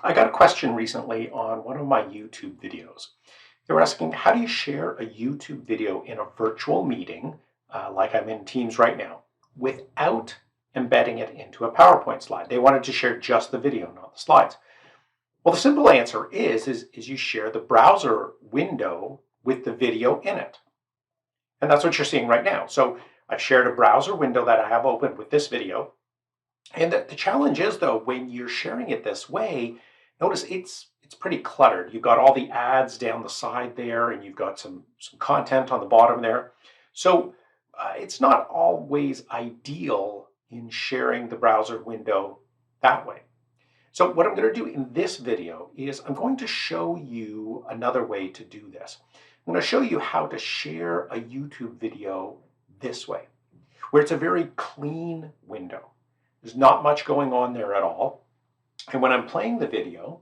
I got a question recently on one of my YouTube videos. They were asking, how do you share a YouTube video in a virtual meeting, like I'm in Teams right now, without embedding it into a PowerPoint slide? They wanted to share just the video, not the slides. Well, the simple answer is you share the browser window with the video in it. And that's what you're seeing right now. So I've shared a browser window that I have open with this video. And the challenge is, though, when you're sharing it this way, notice it's pretty cluttered. You've got all the ads down the side there, and you've got some content on the bottom there. So it's not always ideal in sharing the browser window that way. So what I'm going to do in this video is I'm going to show you another way to do this. I'm going to show you how to share a YouTube video this way, where it's a very clean window. There's not much going on there at all. And when I'm playing the video,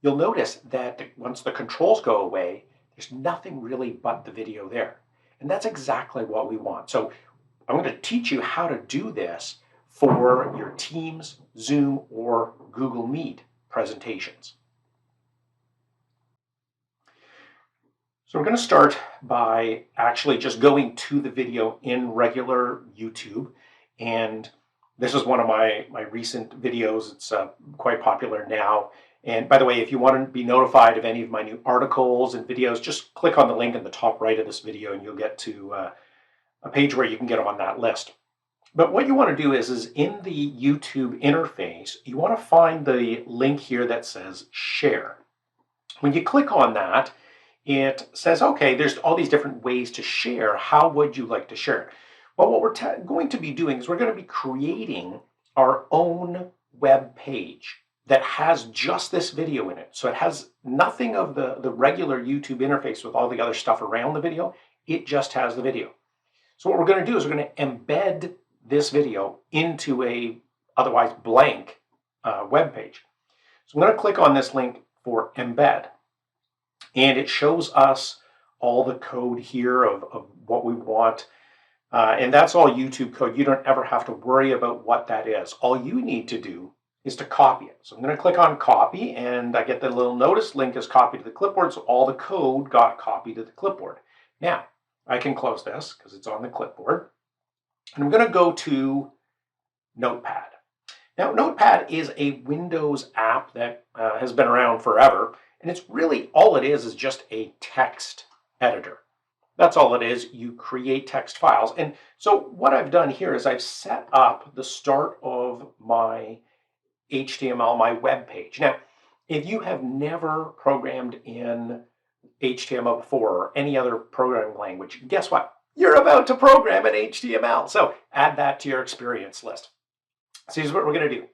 you'll notice that once the controls go away, there's nothing really but the video there. And that's exactly what we want. So I'm going to teach you how to do this for your Teams, Zoom, or Google Meet presentations. So we're going to start by actually just going to the video in regular YouTube. And this is one of my recent videos. It's quite popular now. And by the way, if you want to be notified of any of my new articles and videos, just click on the link in the top right of this video and you'll get to a page where you can get on that list. But what you want to do is in the YouTube interface, you want to find the link here that says share. When you click on that, it says, okay, there's all these different ways to share. How would you like to share it? Well, what we're going to be doing is we're going to be creating our own web page that has just this video in it. So it has nothing of the regular YouTube interface with all the other stuff around the video. It just has the video. So what we're going to do is we're going to embed this video into a otherwise blank web page. So I'm going to click on this link for embed. And it shows us all the code here of what we want. And that's all YouTube code. You don't ever have to worry about what that is. All you need to do is to copy it. So I'm going to click on copy, and I get the little notice link is copied to the clipboard. So all the code got copied to the clipboard. Now, I can close this because it's on the clipboard. And I'm going to go to Notepad. Now, Notepad is a Windows app that has been around forever. And it's really all it is just a text editor. That's all it is. You create text files. And so what I've done here is I've set up the start of my HTML, my web page. Now, if you have never programmed in HTML before or any other programming language, guess what? You're about to program in HTML. So add that to your experience list. So here's what we're going to do.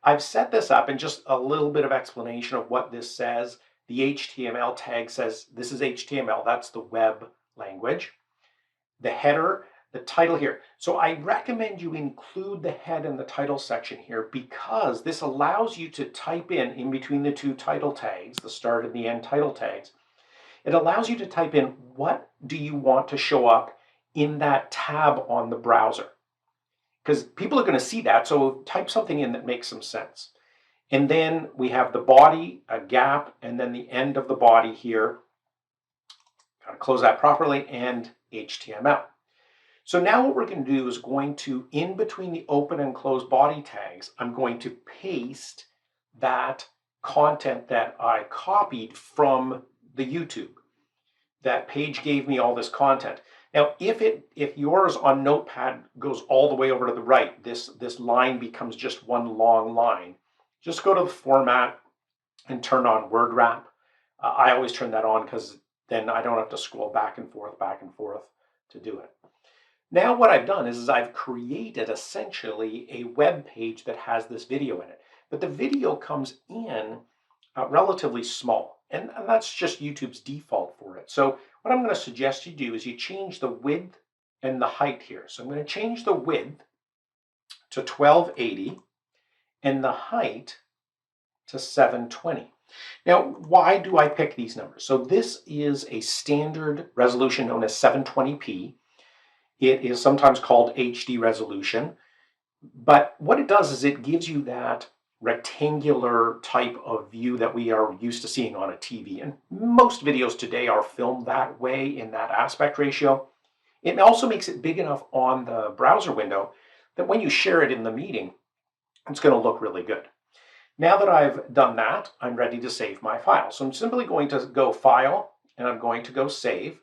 I've set this up, and just a little bit of explanation of what this says. The HTML tag says this is HTML. That's the web language. The header, the title here. So I recommend you include the head and the title section here because this allows you to type in between the two title tags, the start and the end title tags. It allows you to type in what do you want to show up in that tab on the browser. Because people are going to see that, so type something in that makes some sense. And then we have the body, a gap, and then the end of the body here. Got to close that properly, and HTML. So now what we're going to do is going to, in between the open and close body tags, I'm going to paste that content that I copied from the YouTube. That page gave me all this content. Now, if yours on Notepad goes all the way over to the right, this line becomes just one long line. Just go to the format and turn on word wrap. I always turn that on because then I don't have to scroll back and forth to do it. Now what I've done is I've created essentially a web page that has this video in it. But the video comes in relatively small. And that's just YouTube's default for it. So what I'm going to suggest you do is you change the width and the height here. So I'm going to change the width to 1280 and the height to 720. Now, why do I pick these numbers? So this is a standard resolution known as 720p. It is sometimes called HD resolution. But what it does is it gives you that rectangular type of view that we are used to seeing on a TV. And most videos today are filmed that way in that aspect ratio. It also makes it big enough on the browser window that when you share it in the meeting, it's going to look really good. Now that I've done that, I'm ready to save my file. So I'm simply going to go File, and I'm going to go Save.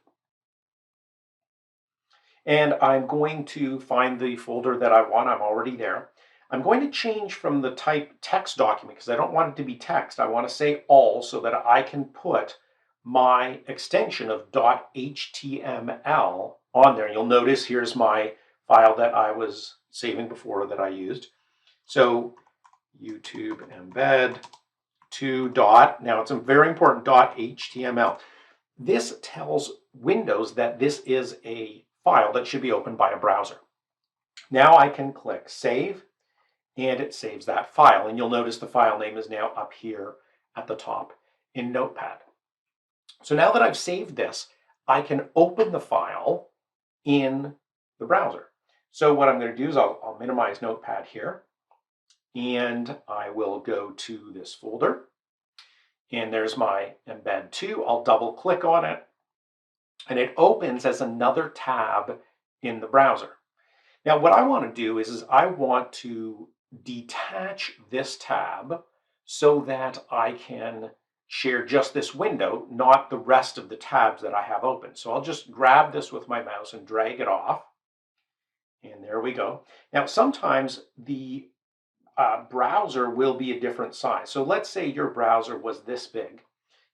And I'm going to find the folder that I want. I'm already there. I'm going to change from the type text document because I don't want it to be text. I want to say all so that I can put my extension of .html on there. You'll notice here's my file that I was saving before that I used. So YouTube embed to dot, now it's a very important .html. This tells Windows that this is a file that should be opened by a browser. Now I can click Save, and it saves that file. And you'll notice the file name is now up here at the top in Notepad. So now that I've saved this, I can open the file in the browser. So what I'm going to do is I'll minimize Notepad here, and I will go to this folder. And there's my Embed 2. I'll double click on it, and it opens as another tab in the browser. Now what I want to do is I want to detach this tab so that I can share just this window, not the rest of the tabs that I have open. So I'll just grab this with my mouse and drag it off. And there we go. Now sometimes the browser will be a different size. So let's say your browser was this big.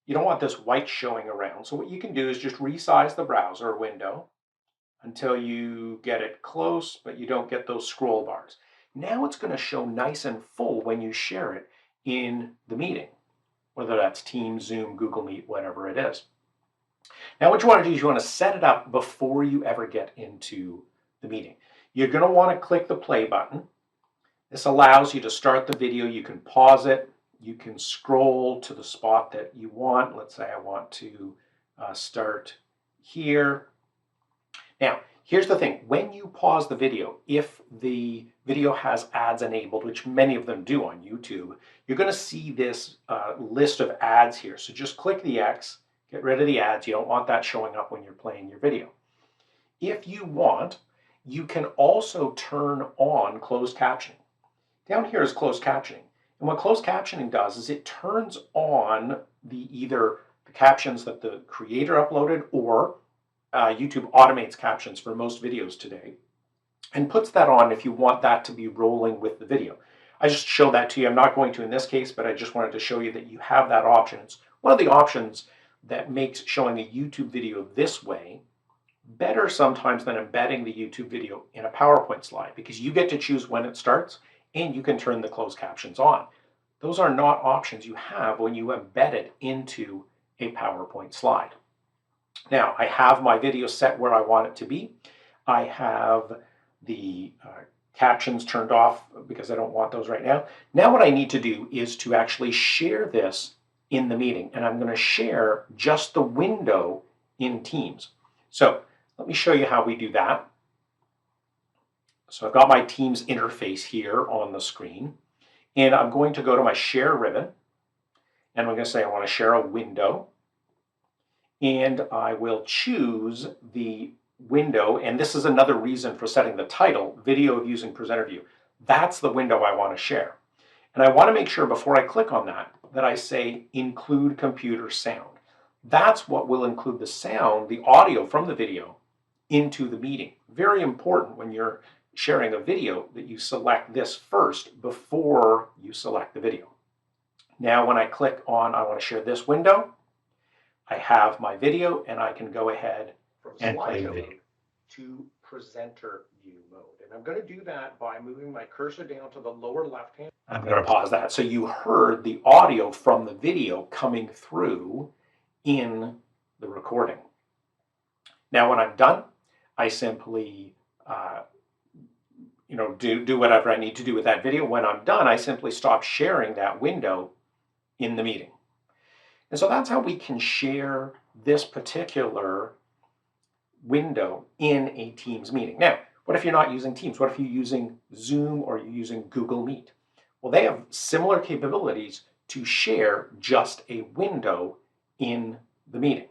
You don't want this white showing around. So what you can do is just resize the browser window until you get it close, but you don't get those scroll bars. Now it's going to show nice and full when you share it in the meeting, whether that's Teams, Zoom, Google Meet, whatever it is. Now what you want to do is you want to set it up before you ever get into the meeting. You're going to want to click the play button. This allows you to start the video. You can pause it. You can scroll to the spot that you want. Let's say I want to start here. Now, here's the thing. When you pause the video, if the video has ads enabled, which many of them do on YouTube, you're going to see this list of ads here. So just click the X, get rid of the ads. You don't want that showing up when you're playing your video. If you want, you can also turn on closed captioning. Down here is closed captioning. And what closed captioning does is it turns on either the captions that the creator uploaded, or YouTube automates captions for most videos today and puts that on if you want that to be rolling with the video. I just show that to you. I'm not going to in this case, but I just wanted to show you that you have that option. It's one of the options that makes showing a YouTube video this way better sometimes than embedding the YouTube video in a PowerPoint slide, because you get to choose when it starts and you can turn the closed captions on. Those are not options you have when you embed it into a PowerPoint slide. Now, I have my video set where I want it to be. I have the captions turned off because I don't want those right now. Now what I need to do is to actually share this in the meeting, and I'm going to share just the window in Teams. So let me show you how we do that. So I've got my Teams interface here on the screen, and I'm going to go to my share ribbon, and I'm going to say I want to share a window, and I will choose the window, and this is another reason for setting the title, Video of Using Presenter View. That's the window I want to share. And I want to make sure before I click on that, that I say include computer sound. That's what will include the sound, the audio from the video into the meeting. Very important when you're sharing a video that you select this first before you select the video. Now when I click on I want to share this window, I have my video and I can go ahead and play the video to presenter view mode. And I'm going to do that by moving my cursor down to the lower left hand. I'm going to pause that. So you heard the audio from the video coming through in the recording. Now when I'm done, I simply do whatever I need to do with that video. When I'm done, I simply stop sharing that window in the meeting. And so that's how we can share this particular window in a Teams meeting. Now, what if you're not using Teams? What if you're using Zoom or you're using Google Meet? Well, they have similar capabilities to share just a window in the meeting.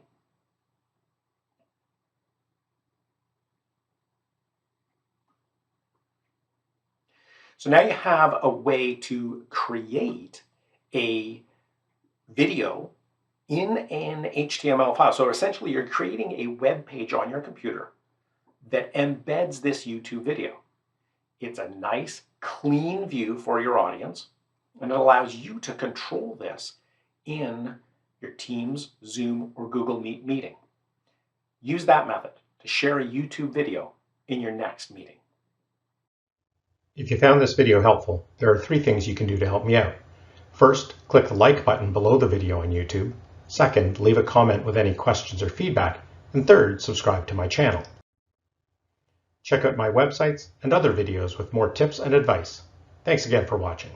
So now you have a way to create a video in an HTML file. So essentially you're creating a web page on your computer that embeds this YouTube video. It's a nice, clean view for your audience, and it allows you to control this in your Teams, Zoom, or Google Meet meeting. Use that method to share a YouTube video in your next meeting. If you found this video helpful, there are 3 things you can do to help me out. First, click the like button below the video on YouTube. Second, leave a comment with any questions or feedback. And third, subscribe to my channel. Check out my websites and other videos with more tips and advice. Thanks again for watching.